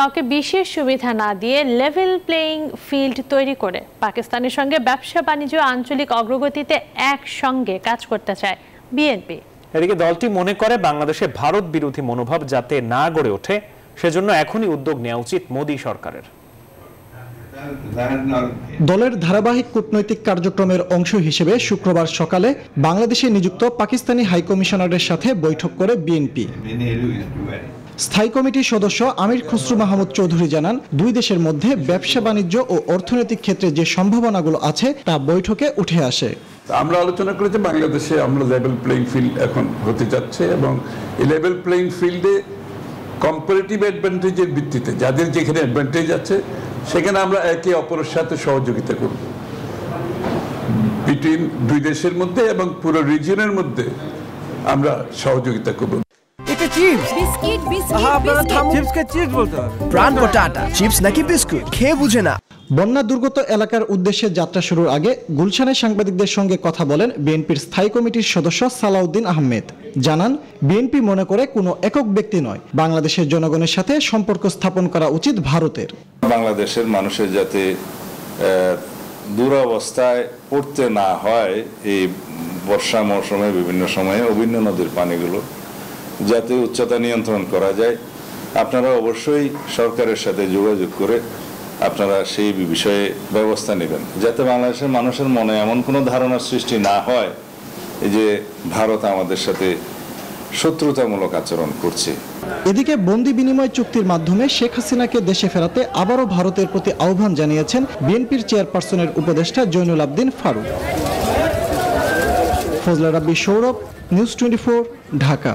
কাউকে বিশেষ সুবিধা না দিয়ে লেভেল প্লেইং ফিল্ড তৈরি করে পাকিস্তানের সঙ্গে ব্যবসা বাণিজ্য আঞ্চলিক অগ্রগতিতে একসঙ্গে কাজ করতে চায় বিএনপি। এদিকে দলটি মনে করে বাংলাদেশে ভারত বিরোধী মনোভাব যাতে না গড়ে ওঠে সেজন্য এখনই উদ্যোগ নেওয়া উচিত মোদী সরকারের। দলের ধারাবাহিক কূটনৈতিক কার্যক্রমের অংশ হিসেবে শুক্রবার সকালে বাংলাদেশে নিযুক্ত পাকিস্তানি হাইকমিশনারের সাথে বৈঠক করে বিএনপি। স্থায়ী কমিটির সদস্য আমির খুসরু মাহমুদ চৌধুরী জানান, দুই দেশের মধ্যে ব্যবসা বাণিজ্য ও অর্থনৈতিক ক্ষেত্রে যে সম্ভাবনাগুলো আছে তা বৈঠকে উঠে আসে। আমরা আলোচনা করেছি বাংলাদেশে আমরা লেভেল প্লেইং ফিল্ড এখন হতে যাচ্ছে এবং এই লেভেল প্লেইং ফিল্ডে কম্পারেটিভ অ্যাডভান্টেজের ভিত্তিতে যাদের যেখানে অ্যাডভান্টেজ আছে সেখানে আমরা একে অপরের সাথে সহযোগিতা করব বিটুইন দুই দেশের মধ্যে এবং পুরো রিজিয়নের মধ্যে আমরা সহযোগিতা করব। এটা চিপস বিস্কিট আপনারা চিপসকে চিপস বলতে হবে। প্রাণ পটাটা চিপস নাকি বিস্কুট খেয়ে বুঝে না। বন্যা দুর্গত এলাকার উদ্দেশ্যে যাত্রা শুরুর আগে গুলশানে সাংবাদিকদের সঙ্গে কথা বলেন বিএনপির স্থায়ী কমিটির সদস্য সালাউদ্দিন আহমেদ। জানান, বিএনপি মনে করে কোনো একক ব্যক্তি নয়, বাংলাদেশের জনগণের সাথে সম্পর্ক স্থাপন করা উচিত ভারতের। বাংলাদেশের মানুষের যাতে দুরবস্থায় পড়তে না হয়, এই বর্ষা মৌসুমে বিভিন্ন সময়ে অভিন্ন নদীর পানিগুলো যাতে উচ্চতা নিয়ন্ত্রণ করা যায়, আপনারা অবশ্যই সরকারের সাথে যোগাযোগ করে আপনারা সেই বিষয়ে ব্যবস্থা নেবেন, যাতে বাংলাদেশের মানুষের মনে এমন কোনো ধারণার সৃষ্টি না হয় যে ভারত আমাদের সাথে শত্রুতামূলক আচরণ করছে। এদিকে বন্দি বিনিময় চুক্তির মাধ্যমে শেখ হাসিনাকে দেশে ফেরাতে আবারও ভারতের প্রতি আহ্বান জানিয়েছেন বিএনপির চেয়ারপারসনের উপদেষ্টা জৈনুল আবদিন ফারুক। ফজলা রাব্বি সৌরভ, নিউজ 24, ঢাকা।